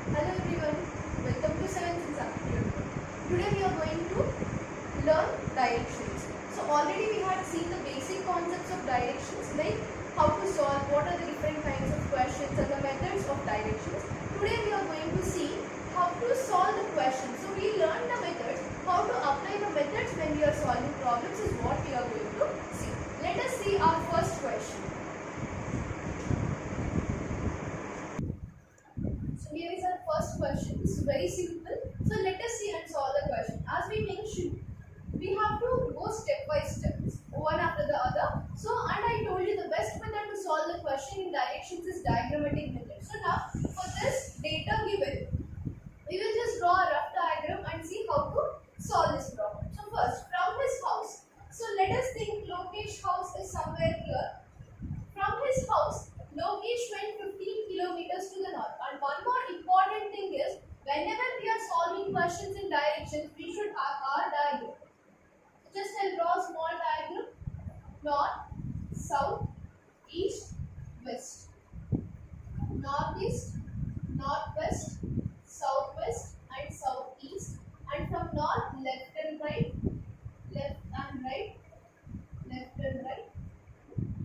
Hello everyone, welcome to 7th Sense Aptitude. Today we are going to learn directions. So already we had seen the basic concepts of directions, like how to solve, what are the different kinds of questions and the methods of directions. Today we are going to see how to solve the questions. So we learned the methods, how to apply the methods when we are solving problems is what we are going to see. Let us see our first question. Here is our first question. It's very simple. So let us see and solve the question. As we mentioned, we have to go step by step, one after the other. So, and I told you the best method to solve the question in directions is diagrammatic method. So now, for this data given, we will just draw a rough diagram and see how to solve this problem. So first, from his house. So let us think Lokesh house is somewhere here. From his house, Lokesh went 15 kilometers to the north. And one more important thing is, whenever we are solving questions in directions, we should have our diagram. Just I'll draw a small diagram. North, south, east, west. Northeast, northwest, southwest and southeast. And from north, left and right, left and right, left and right,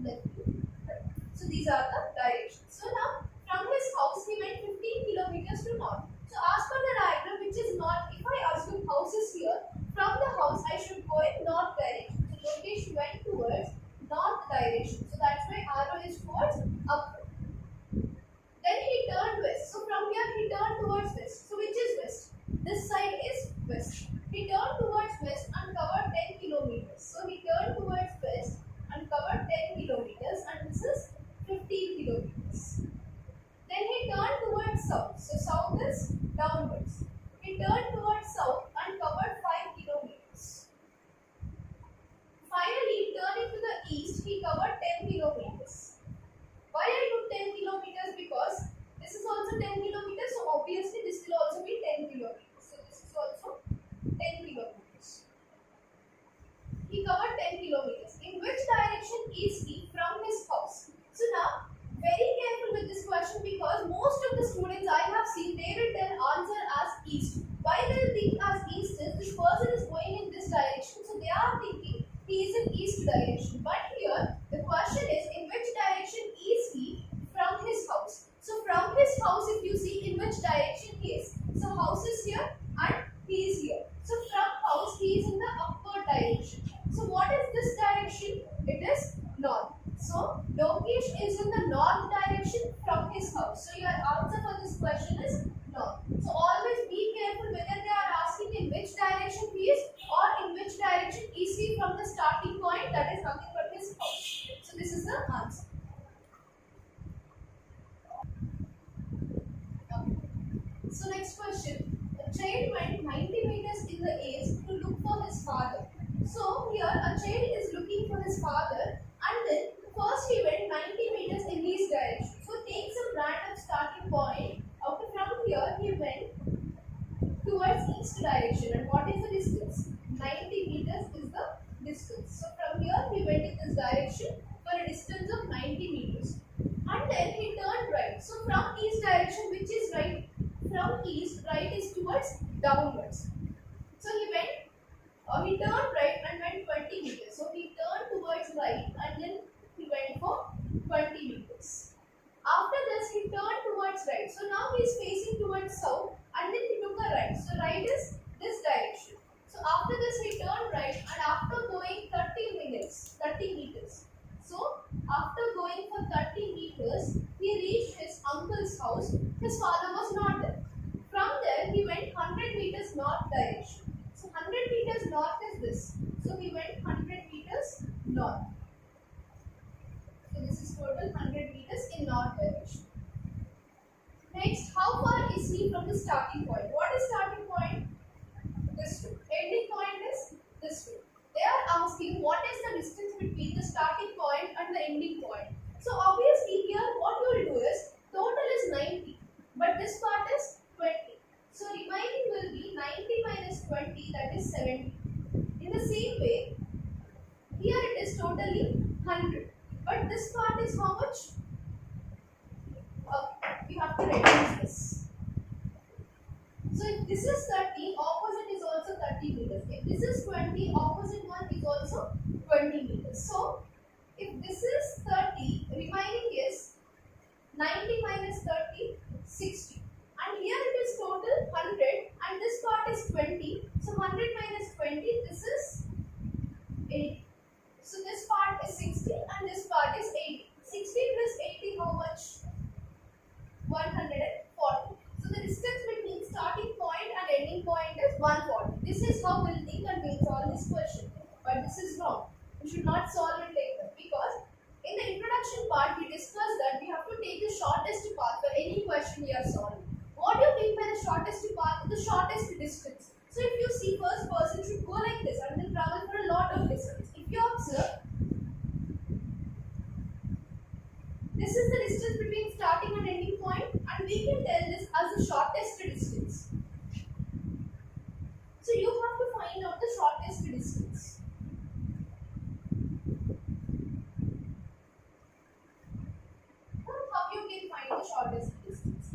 left and right. So these are the directions. So now from his house he went 15 kilometers to north. So as per the diagram, which is north, if I assume house is here, from the house I should go in north direction. So Lokesh went towards north direction. So that's why arrow is towards upward. Then he turned west. So from here he turned towards west. So which is west? This side is west. He turned towards west and covered 10 kilometers. So he turned towards west and covered 10 kilometers, and this is 15 kilometers. Then he turned towards south. So south is downwards. He turned towards south and covered 5 kilometers. Finally, turning to the east, he covered 10 kilometers. Why I took 10 kilometers? Because this is also 10 kilometers, so obviously this will also be 10 kilometers. So this is also 10 kilometers. He covered 10 kilometers. In which direction is he from his house? So now, very careful with this question, because most of the students I have seen, they will tell answer as east. Why they will think as east is, this person is going in this direction, so they are thinking he is in east direction. But here, the question is, in which direction is he from his house? So from his house, if you see, in which direction he is. So house is here and he is here. So from house, he is in the upward direction. So what is this direction? It is north. So Lokesh is in the north direction from his house. So your answer for this question is north. So always be careful whether they are asking in which direction he is or in which direction is he from the starting point, that is nothing but his house. So this is the answer. Okay. So next question. A child went 90 meters in the air to look for his father. So here a child is looking for his father, and then first he went 90 meters in his direction. So take some random starting point. Okay, from here he went towards east direction. And what is the distance? 90 meters is the distance. So from here he went in this direction for a distance of 90 meters. And then he turned right. So from east direction, which is right? From east, right is towards downwards. So he turned right and went 20 meters. So he turned towards right and then he went for 20 meters. After this, he turned towards right. So now he is facing towards south and then he took a right. So right is this direction. So after this, he turned right, and after going 30 meters. So after going for 30 meters, he reached his uncle's house. His father was not there. From there, he went 100 meters north direction. So 100 meters north is this. So he went 100 meters north. So this is total 100 meters in north direction. Next, how far is he from the starting point? What is starting point? This way. Ending point is this way. They are asking what is the distance between the starting point and the ending point. So obviously here what you will do is, total is 90, but this part is 20. So remaining will be 90 minus 20, that is 70. In the same way, here it is totally 100. But this part is how much? You have to reduce this. if this is 30, opposite is also 30 meters. If this is 20, opposite one is also 20 meters. So if this is 30, remaining is 90 minus 30, 60. And here it is total 100 and this part is 20. So 100 minus 20, this is 80. So this part is 60 and this part is 80. 60 plus 80 how much? 140. So the distance between starting point and ending point is 140. This is how we'll think and we'll solve this question. But this is wrong. We should not solve it like that because in the introduction part we discussed that we have to take the shortest path for any question we are solving. What do you mean by the shortest path? The shortest distance. So if you see first person should go like this and then travel for a lot of distance. If you observe, this is the distance between starting and ending point and we can tell this as the shortest distance. So you have to find out the shortest distance. How you can find the shortest distance?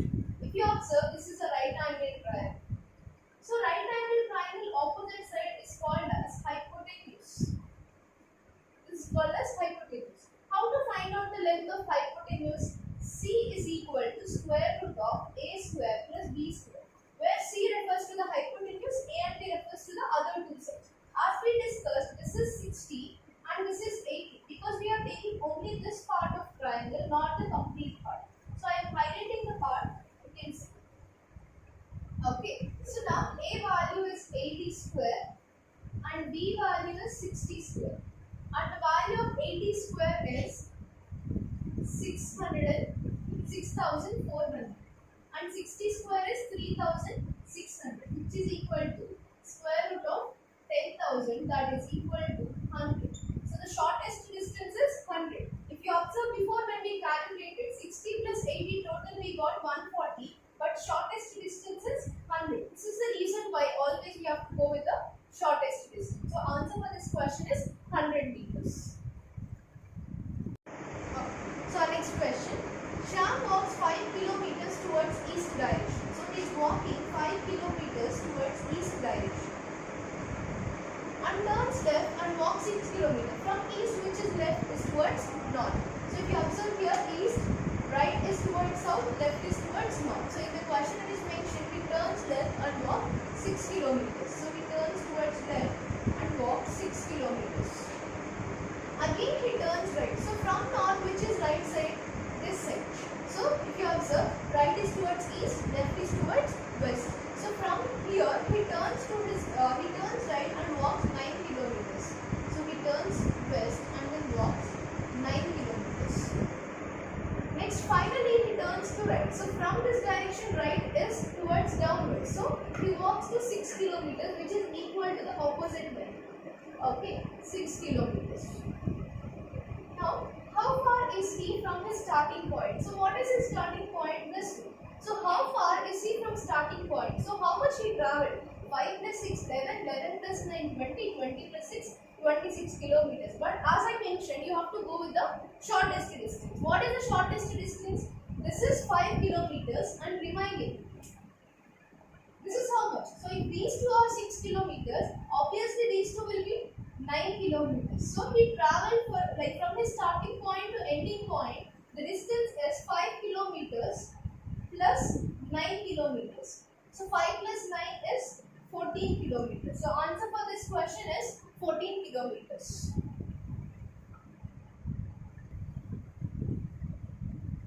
If you observe, this is a right angle triangle. So right angle triangle opposite side is called as hypotenuse. This is called as hypotenuse. How to find out the length of hypotenuse? C is equal to square root of a square plus b square. Where C refers to the hypotenuse, A and B refers to the other two sides. As we discussed, this is 60 and this is 80 because we are taking only this part of triangle, not the complete part. So I am highlighting the part, you can see. Okay, so now A value is 80 square and B value is 60 square. And the value of 80 square is 6,400 and 60 square is 3,600 which is equal to square root of 10,000 that is equal to 100. So the shortest distance is 100. If you observe before when we calculated 60 plus 80 total we got 140 but shortest distance is 100. This is the reason why always we have to go with the shortest distance. So answer for this question is 100 meters. So our next question. Shyam walks 5 kilometers towards east direction. So he is walking 5 kilometers towards east direction. And turns left and walks 6 kilometers. From east, which is left, is towards north. So if you observe here, east, right is towards south, left is towards north. So in the question it is mentioned, he turns left and walks 6 kilometers. So he turns towards left and walks 6 kilometers. Again he turns right. So from north, which is right side, this side. So if you observe, right is towards east, left is towards west. So from here he turns to his he turns right and walks 9 kilometers. So he turns west and then walks 9 kilometers. Next finally he turns to right. So from this direction right is towards downwards. So he walks to 6 kilometers which is equal to the opposite way. Okay, 6 kilometers. Now, how far is he from his starting point? So, what is his starting point? This way. So, how far is he from starting point? So, how much he traveled? 5 plus 6, 11, 11 plus 9, 20, 20 plus 6, 26 kilometers. But as I mentioned, you have to go with the shortest distance. What is the shortest distance? This is 5 kilometers and remaining. This is how much? So, if these two are 6 kilometers, obviously these two will be 9 kilometers. So he traveled for from his starting point to ending point, the distance is 5 kilometers plus 9 kilometers. So 5 plus 9 is 14 kilometers. So answer for this question is 14 kilometers.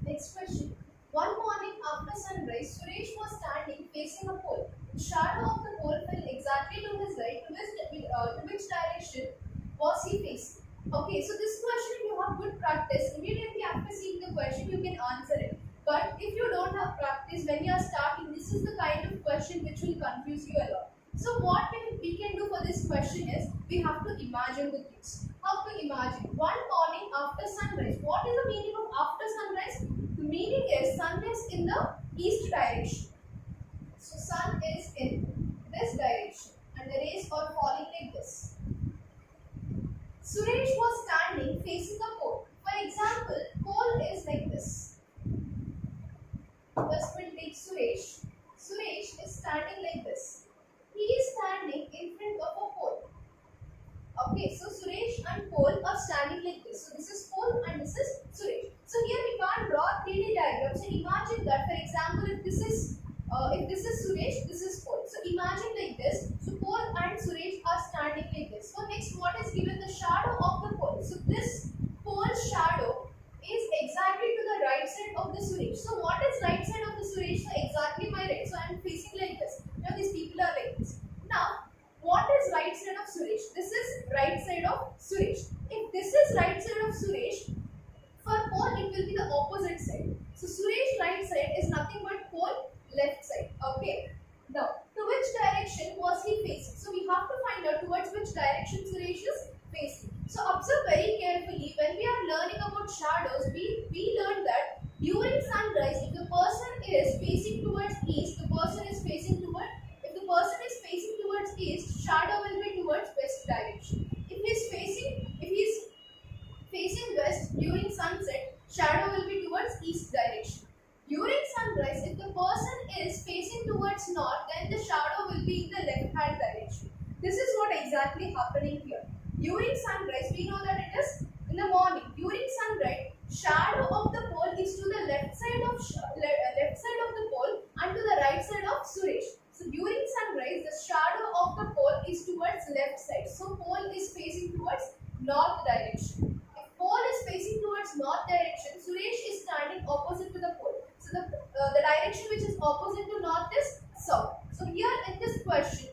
Next question. One morning after sunrise, Suresh was standing facing a pole. The shadow of the pole fell exactly to his right. To which direction was he facing? Okay, so this question you have good practice. Immediately after seeing the question, you can answer it. But if you don't have practice when you are starting, this is the kind of question which will confuse you a lot. So what we can do for this question is, we have to imagine the things. How to imagine? One morning after sunrise. What is the meaning of after sunrise? The meaning is sun is in the east direction. So sun is in this direction and the rays are falling like this. Suresh was standing facing a pole. For example, pole is like this. First we'll take Suresh. Suresh is standing like this. if this is Suresh, this is Paul. So imagine like this. So Paul and Suresh are standing like this. So next, what is given? The shadow of the Paul. So this Paul's shadow is exactly to the right side of the Suresh. So what is right side of the Suresh? So exactly my right. So I am facing like this. Now these people are like this. Now what is right side of Suresh? This is right side of Suresh. If this is right side of Suresh, for Paul it will be the opposite side. So Suresh right side is nothing but Paul left side. Okay. Now to which direction was he facing? So we have to find out towards which direction Suresh is facing. So observe very carefully. When we are learning about shadows, we learned that during sunrise, if the person is facing towards east, the person is facing towards. If the person is facing towards east, shadow will be towards west direction. If he is facing west during sunset, shadow will be towards east direction. During sunrise, if the person is facing towards north, then the shadow will be in the left hand direction. This is what exactly happening here. During sunrise, we know that it is in the morning. During sunrise, shadow of the pole is to the left side of the pole and to the right side of Suresh. So during sunrise, the shadow of the pole is towards left side. So pole is facing towards north direction. If pole is facing towards north direction, Suresh is standing opposite to the pole. So the direction which is opposite to north is south. So here in this question,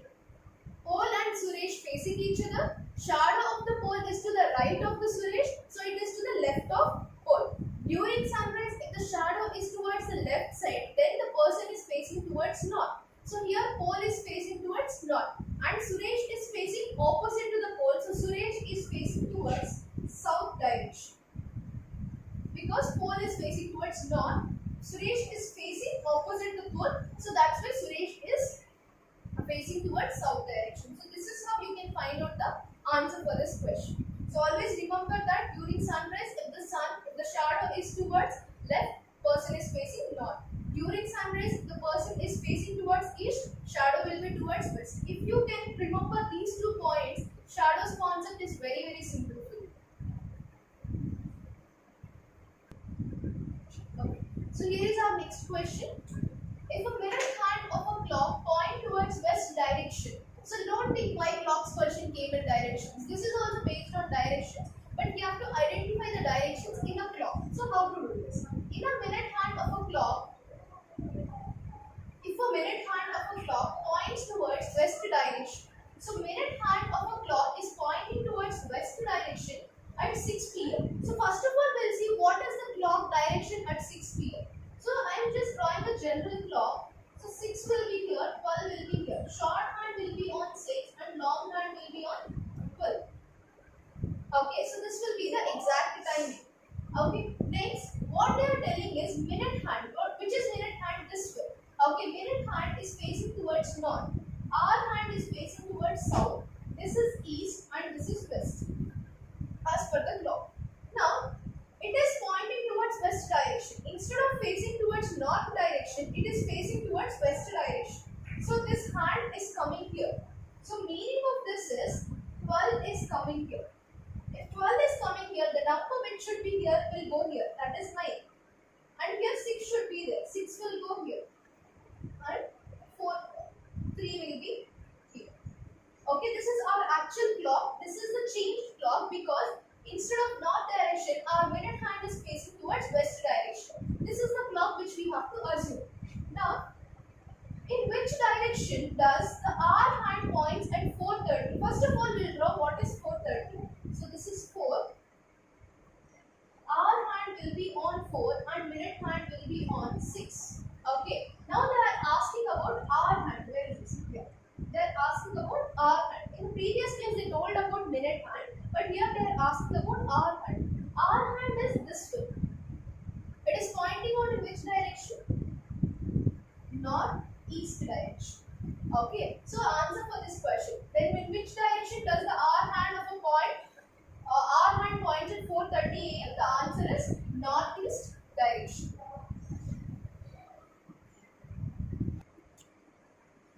Pole and Suresh facing each other. Shadow of the pole is to the right of the Suresh, so it is to the left of pole. During sunrise, if the shadow is towards the left side, then the person is facing towards north. So here pole is facing towards north and Suresh is facing opposite to the pole. So Suresh is facing towards south direction. Because pole is facing towards north, Suresh is facing opposite the pole. So that's why Suresh is facing towards south direction. So this is how you can find out the answer for this question. So always remember that during sunrise, if the shadow is towards left, person is facing north. During sunrise, if the person is facing towards east, shadow will be towards west. If you can remember these 2 points, shadow's concept is very, very simple for you. Okay. So here is our next question. If a minute hand of a clock point towards west direction, so don't think why clock's question came in directions. This is also based on directions, but we have to identify the directions in a clock. So how to do this? In a minute hand of a clock, if a minute hand of a clock points towards west direction, so minute hand of a clock is pointing towards west direction at 6 p.m. So first of all, we'll see what is the clock direction at 6 p.m. So I am just drawing a general clock. So 6 will be here, 12 will be here. Short hand will be on 6 and long hand will be on 12. Okay, so this will be the exact timing. Okay, next, what they are telling is minute hand, or which is minute hand this way. Okay, minute hand is facing towards north. Hour hand is facing towards south. This is east and this is west as per the clock. Now, it is pointing towards west direction. Instead of facing towards north direction, it is facing towards west direction. So this hand is coming here. So meaning of this is 12 is coming here. If 12 is coming here, the number which should be here will go here. That is 9. And here 6 should be there. 6 will go here. And 3 will be here. Okay, this is our actual clock. This is the changed clock because instead of north direction, our minute hand is facing towards west direction. This is the clock which we have to assume. Now, in which direction does the hour hand points at 4:30? First of all, we will draw what is 4:30. So this is 4. Hour hand will be on 4 and minute hand will be on 6. Okay. Now they are asking about hour hand. Where is this? Here. They are asking about hour hand. In the previous case, they told about minute hand. But here they are asking about hour hand. Hour hand is this way. It is pointing on in which direction? North, east direction. Okay. So answer for this question. Then in which direction does the hour hand of a point? Hour hand points at 4:30 a.m. The answer is northeast direction.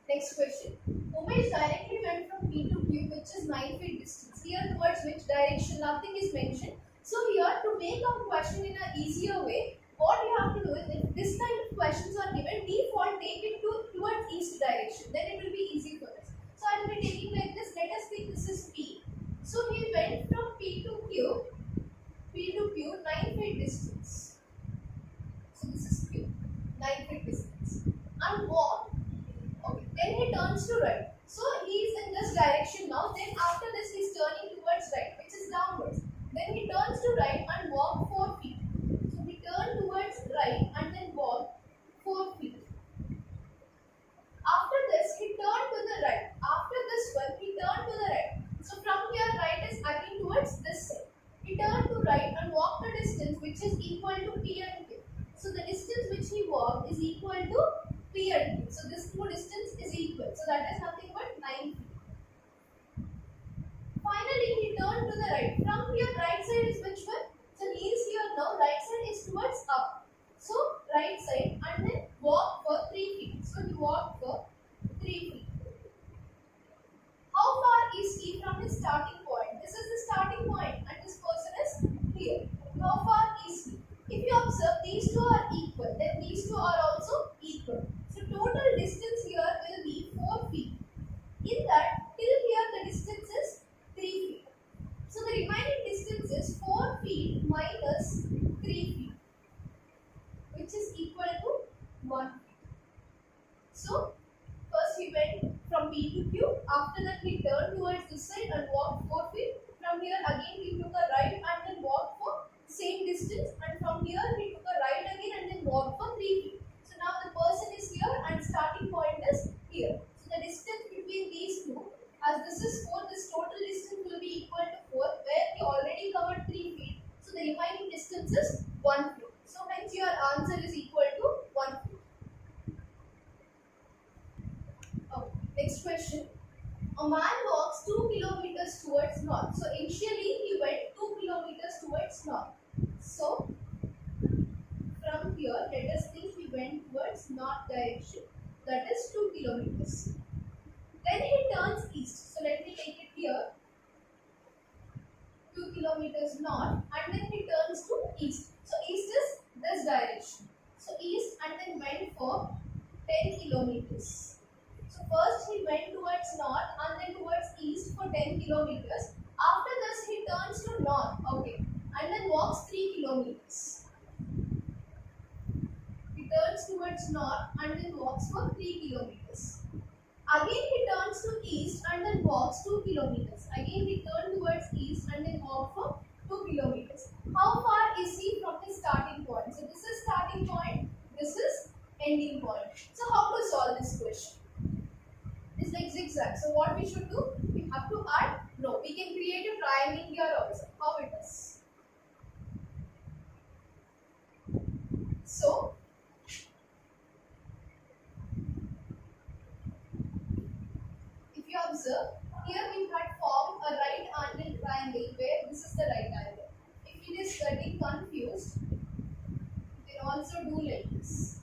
Next question. Umesh directly went from P to Q, which is 9 feet distance. Here towards which direction? Nothing is mentioned. So here to make our question in an easier way, what you have to do is, if this kind of questions are given, default turns to right. So he is in this direction now. Then after this, he is turning towards right, which is downwards. Then he turns to right and walk 4 feet. So he turned towards right and then walk 4 feet. After this, he turned to the right. After this one, he turned to the right. So from here, right is again towards this side. He turned to right and walked a distance which is equal to P and Q. So the distance which he walked is equal to P and Q. So this two distance is equal. So that is nothing but 9 feet. Finally, he turned to the right. From here, right side is which one? So he is here now. Right side is towards up. So right side and then walk for 3 feet. So he walked for 3 feet. How far is he from his starting point? This is the starting point and this person is here. How far is he? If you observe, these two are equal. Then these two are also equal. So total distance here will be 4 feet. In that, till here the distance is 3 feet. So the remaining distance is 4 feet minus 3 feet, which is equal to 1 feet. So first he went from P to Q. After that he turned towards this side and walked 4 feet. From here again he took a right and then walked for same distance. And from here he took a right again and then walked for 3 feet. So now the person is here and starting point is here. So the distance between these two, as this is 4, this total distance will be equal to 4, where he already covered 3 feet. So the remaining distance is 1 feet. So hence your answer is equal to 1 feet. Okay. Next question. A man walks 2 kilometers towards north. So initially he went 2 kilometers towards north. So from here, let us think he went towards north direction. That is 2 kilometers. Then he turns east. So let me take it here. 2 kilometers north and then he turns to east. So east is this direction. So east and then went for 10 kilometers. So first he went towards north and then towards east for 10 kilometers. After this he turns to north, okay, and then walks 3 kilometers. He turns towards north and then walks for 3 kilometers. Again he turns to east and then walks 2 kilometers. Again he turns towards east and then walks for 2 kilometers. How far is he from his starting point? So this is starting point, this is ending point. So how to solve this question? It's like zigzag. So what we should do? We have to add. No, we can create a triangle here also. How it is? So if you observe, here we had formed a right angle triangle where this is the right angle. If it is getting confused, you can also do like this.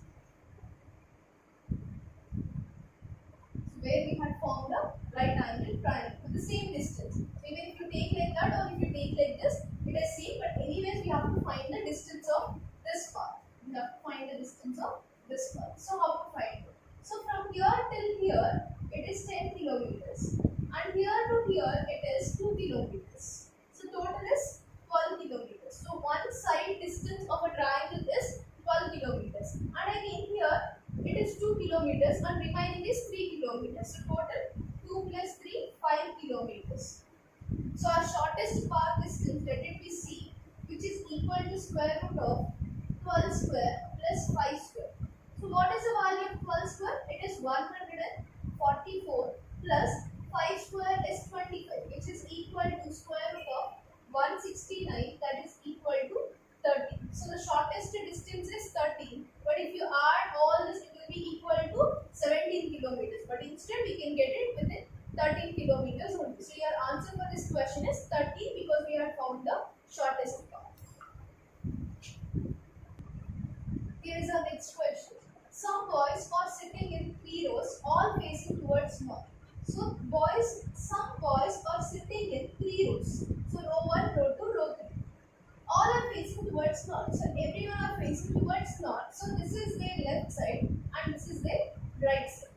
Where we had formed a right angle triangle with the same distance. So even if you take like that or if you take like this, it is same, but anyways we have to find the distance of this part. We have to find the distance of this part. So how to find it? So from here till here, it is 10 kilometers. And here to here, it is 2 kilometers. So total is 12 kilometers. So one side distance of a triangle is 12 kilometers. And again here, it is 2 kilometers and remaining is 3 kilometers. So total 2 plus 3, 5 kilometers. So our shortest path distance, let it be C, which is equal to square root of 12 square plus 5 square. So what is the value of 12 square? It is 144 plus 5 square is 25, which is equal to square root of 169, that is equal to 13. So the shortest distance is 13, but if you add all this, it will be equal to 17 kilometers. But instead, we can get it within 13 kilometers only. So your answer for this question is 13 because we have found the shortest path. Here is our next question. Some boys are sitting in 3 rows, all facing towards north. So some boys are sitting in 3 rows. So row 1, row 2, row 3. All are facing towards north. So everyone are facing towards north. So this is their left side and this is their right side.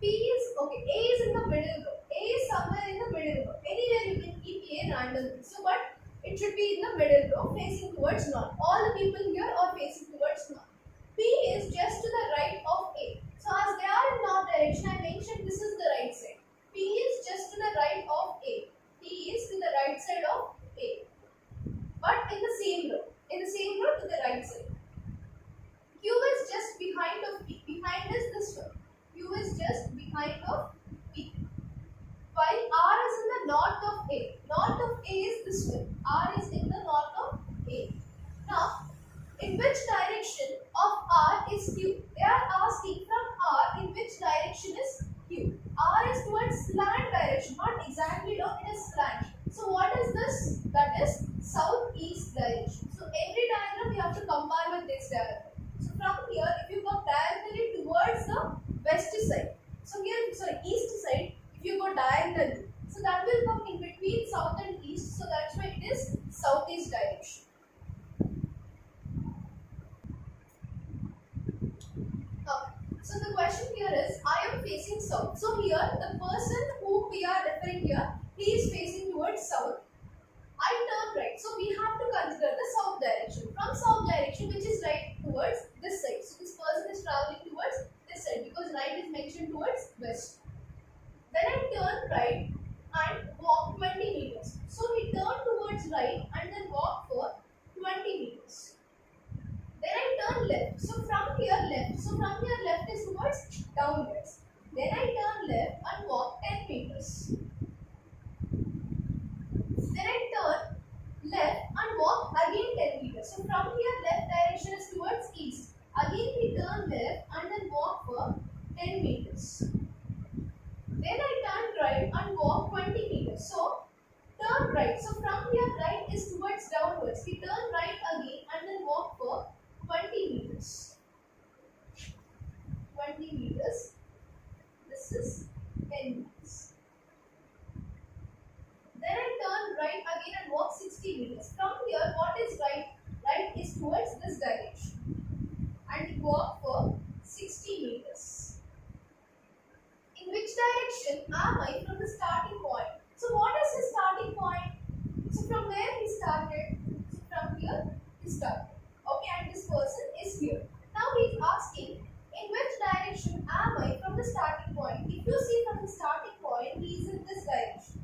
P is okay. A is in the middle row. A is somewhere in the middle row. Anywhere you can keep A randomly. So but it should be in the middle row facing towards north. All the people here are facing towards north. P is just to the right of A. So as they are in north direction, So the question here is, I am facing south. So here the person who we are referring here, he is facing towards south. I turn right. So we have to consider the south direction. From south direction, which is right towards this side. So this person is traveling towards this side because right is mentioned towards west. Then I turn right and walk 20 meters. So he turned towards right and then walk for 20 meters. Then I turn left. So from here left. So from here left is towards downwards. Then I turn left and walk 10 meters. Then I turn left and walk again 10 meters. So from here left direction is towards east. Again we turn left and then walk for 10 meters. Then I turn right and walk 20 meters. So turn right. So from here right is towards downwards. We turn right again and then walk for 20 meters. 20 meters. This is 10 meters. Then I turn right again and walk 60 meters. From here, what is right? Right is towards this direction. And walk for 60 meters. In which direction am I from the starting point? So what is his starting point? So from where he started? So from here he started. Okay, and this person is here. Now he is asking, in which direction am I from the starting point? If you see from the starting point, he is in this direction.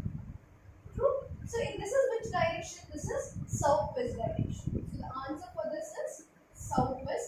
True? So this is which direction? This is southwest direction. So the answer for this is southwest